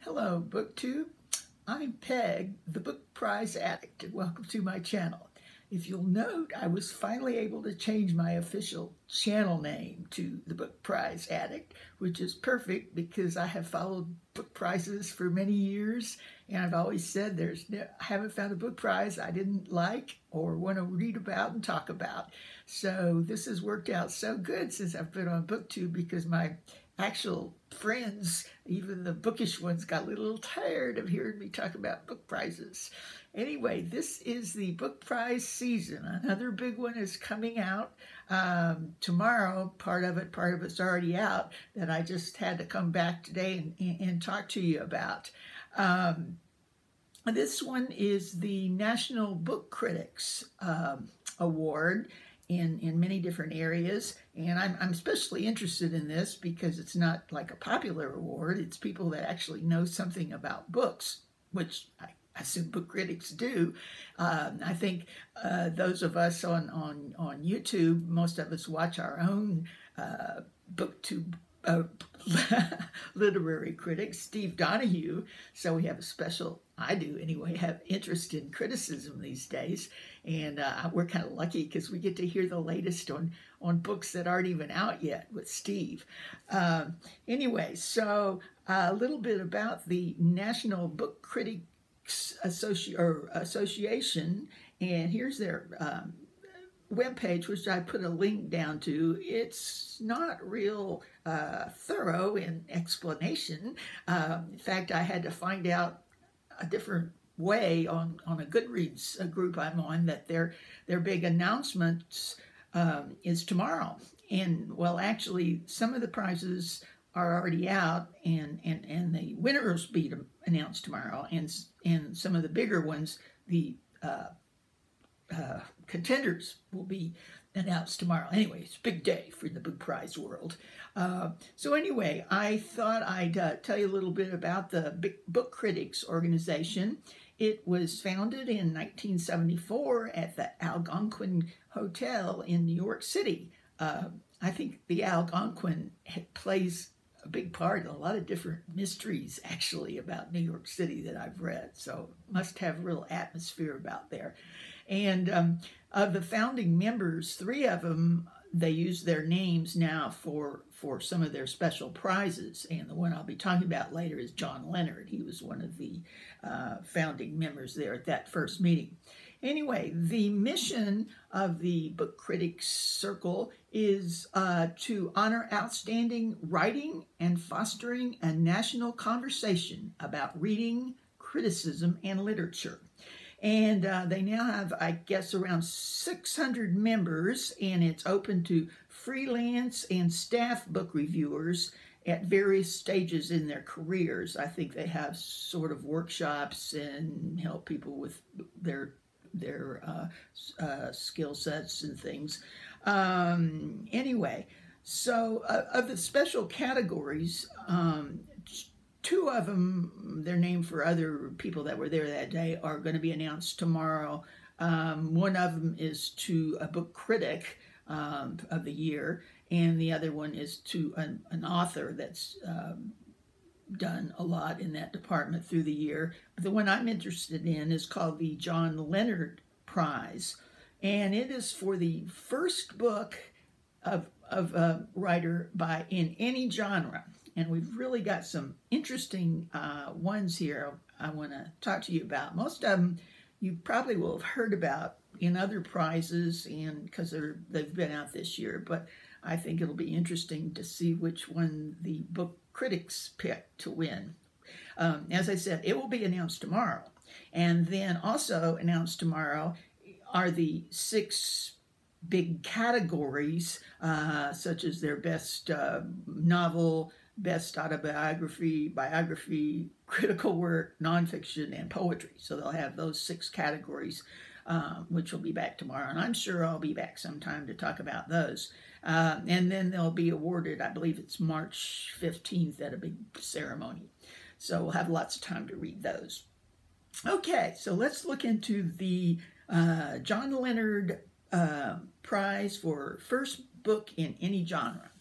Hello, BookTube. I'm Peg, the Book Prize Addict, and welcome to my channel. If you'll note, I was finally able to change my official channel name to the Book Prize Addict, which is perfect because I have followed book prizes for many years, and I've always said I haven't found a book prize I didn't like or want to read about and talk about. So this has worked out so good since I've been on BookTube because my actual friends, even the bookish ones, got a little tired of hearing me talk about book prizes. Anyway, this is the book prize season. Another big one is coming out tomorrow. Part of it's already out that I just had to come back today and talk to you about. This one is the National Book Critics Award in many different areas, and I'm especially interested in this because it's not like a popular award. It's people that actually know something about books, which I assume book critics do. I think those of us on YouTube, most of us watch our own BookTube literary critic, Steve Donahue. So we have a special, I do anyway, have interest in criticism these days. And we're kind of lucky because we get to hear the latest on books that aren't even out yet with Steve. Anyway, so a little bit about the National Book Critics Association. And here's their webpage, which I put a link down to. It's not real thorough in explanation. In fact, I had to find out a different way on a Goodreads group I'm on that their big announcements is tomorrow. And well, actually, some of the prizes are already out, and the winners will be announced tomorrow, and some of the bigger ones, the contenders, will be announced tomorrow. Anyway, it's a big day for the book prize world. So anyway, I thought I'd tell you a little bit about the Book Critics Organization. It was founded in 1974 at the Algonquin Hotel in New York City. I think the Algonquin plays a big part in a lot of different mysteries, actually, about New York City that I've read. So must have a real atmosphere about there. And of the founding members, 3 of them, they use their names now for some of their special prizes. And the one I'll be talking about later is John Leonard. He was one of the founding members there at that first meeting. Anyway, the mission of the Book Critics Circle is to honor outstanding writing and fostering a national conversation about reading, criticism, and literature. And they now have, I guess, around 600 members, and it's open to freelance and staff book reviewers at various stages in their careers. I think they have sort of workshops and help people with their skill sets and things. Anyway, so of the special categories, 2 of them, they're named for other people that were there that day, are going to be announced tomorrow. One of them is to a book critic of the year, and the other one is to an author that's done a lot in that department through the year. But the one I'm interested in is called the John Leonard Prize, and it is for the first book of a writer in any genre. And we've really got some interesting ones here I want to talk to you about. Most of them you probably will have heard about in other prizes, and because they've been out this year. But I think it'll be interesting to see which one the book critics pick to win. As I said, it will be announced tomorrow. And then also announced tomorrow are the 6 big categories, such as their best novel, best autobiography, biography, critical work, nonfiction, and poetry. So they'll have those 6 categories, which will be back tomorrow. And I'm sure I'll be back sometime to talk about those. And then they'll be awarded, I believe it's March 15th at a big ceremony. So we'll have lots of time to read those. Okay, so let's look into the John Leonard Prize for first book in any genre.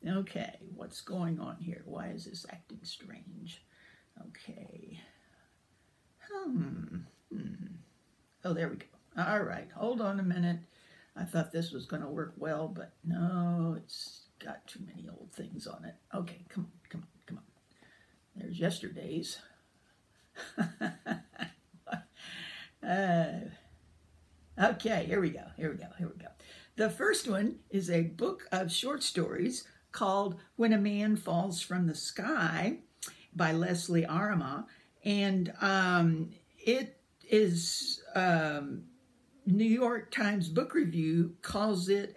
Okay, what's going on here? Why is this acting strange? Oh, there we go. All right, hold on a minute. I thought this was going to work well, but no, it's got too many old things on it. Okay, come on, come on, come on. There's yesterday's. Okay, here we go, here we go, here we go. The first one is a book of short stories called When a Man Falls from the Sky by Leslie Arama. And it is, New York Times Book Review calls it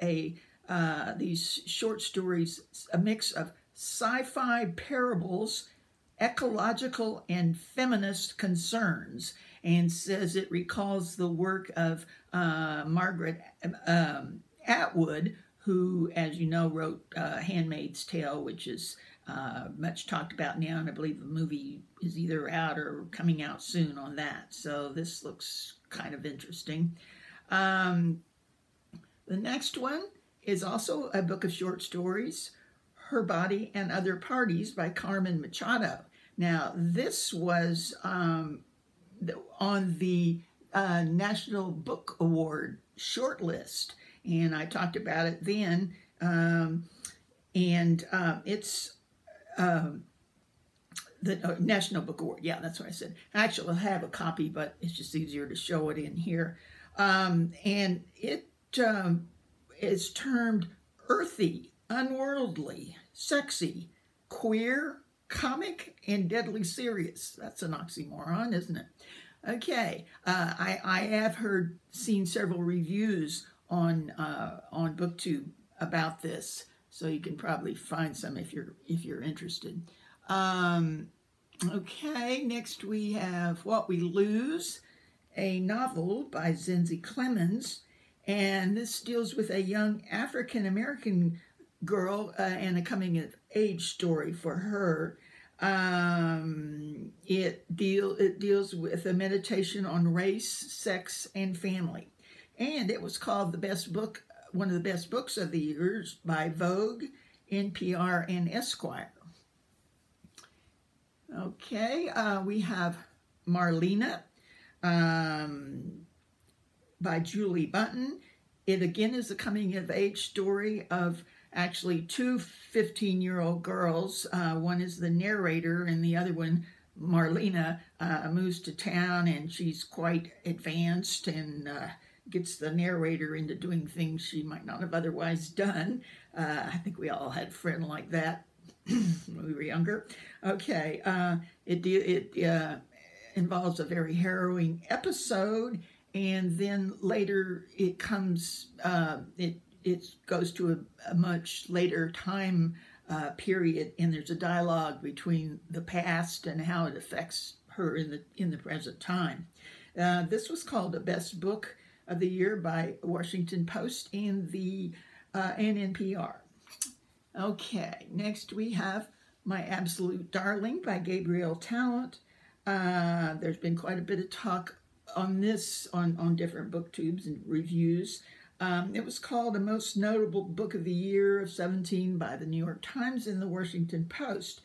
these short stories, a mix of sci-fi parables, ecological and feminist concerns, and says it recalls the work of Margaret Atwood, who, as you know, wrote Handmaid's Tale, which is much talked about now, and I believe the movie is either out or coming out soon on that. So this looks kind of interesting. The next one is also a book of short stories, Her Body and Other Parties by Carmen Machado. Now, this was on the National Book Award shortlist, and I talked about it then, it's the National Book Award. Yeah, that's what I said. Actually, I'll have a copy, but it's just easier to show it in here. And it is termed earthy, unworldly, sexy, queer, comic, and deadly serious. That's an oxymoron, isn't it? Okay, I have seen several reviews on BookTube about this, so you can probably find some if you're interested. Okay, next we have What We Lose, a novel by Zinzi Clemens, and this deals with a young African-American girl and a coming-of-age story for her. It deals with a meditation on race, sex, and family. And it was called one of the best books of the year by Vogue, NPR, and Esquire. Okay, we have Marlena by Julie Bunton. It again is a coming-of-age story of actually two 15-year-old girls. One is the narrator, and the other one, Marlena, moves to town, and she's quite advanced and gets the narrator into doing things she might not have otherwise done. I think we all had a friend like that when we were younger. Okay, it involves a very harrowing episode, and then later it comes, it goes to a much later time period, and there's a dialogue between the past and how it affects her in the present time. This was called the best book of the year by Washington Post and NPR. Okay, next we have My Absolute Darling by Gabrielle Talent. There's been quite a bit of talk on this on different booktubes and reviews. It was called the most notable book of the year of 17 by the New York Times and the Washington Post.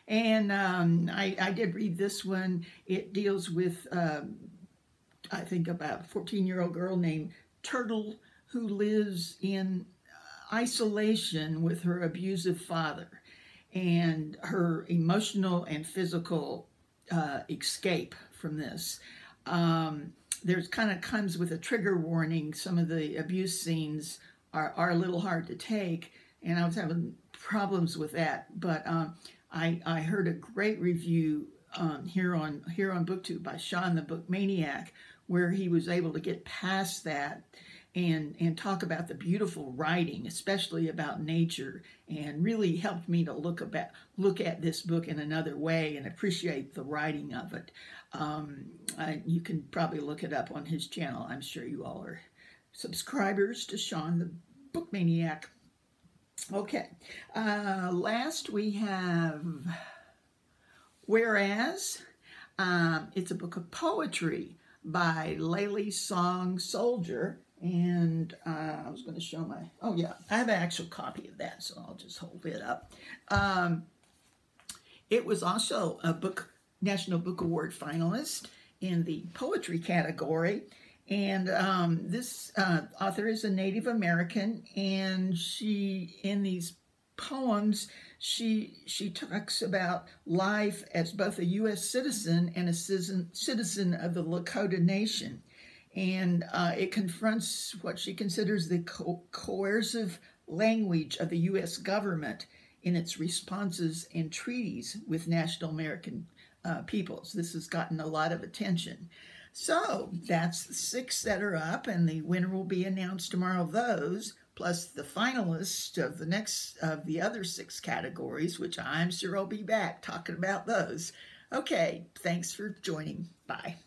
And I did read this one. It deals with, I think, about a 14-year-old girl named Turtle who lives in isolation with her abusive father, and her emotional and physical escape from this. There's kind of comes with a trigger warning. Some of the abuse scenes are a little hard to take, and I was having problems with that. But I heard a great review here on BookTube by Sean the Book Maniac, where he was able to get past that and talk about the beautiful writing, especially about nature, and really helped me to look at this book in another way and appreciate the writing of it. You can probably look it up on his channel. I'm sure you all are subscribers to Sean the Book Maniac. Okay, last we have Whereas. It's a book of poetry by Layli Song Soldier. And I was going to show oh yeah, I have an actual copy of that, so I'll just hold it up. It was also a National Book Award finalist, in the poetry category. And this author is a Native American, and in these poems, she talks about life as both a U.S. citizen and a citizen of the Lakota Nation. And it confronts what she considers the coercive language of the U.S. government in its responses and treaties with National American peoples. This has gotten a lot of attention. So that's the 6 that are up, and the winner will be announced tomorrow of those, plus the finalists of the other 6 categories, which I'm sure I'll be back talking about those. Okay, thanks for joining. Bye.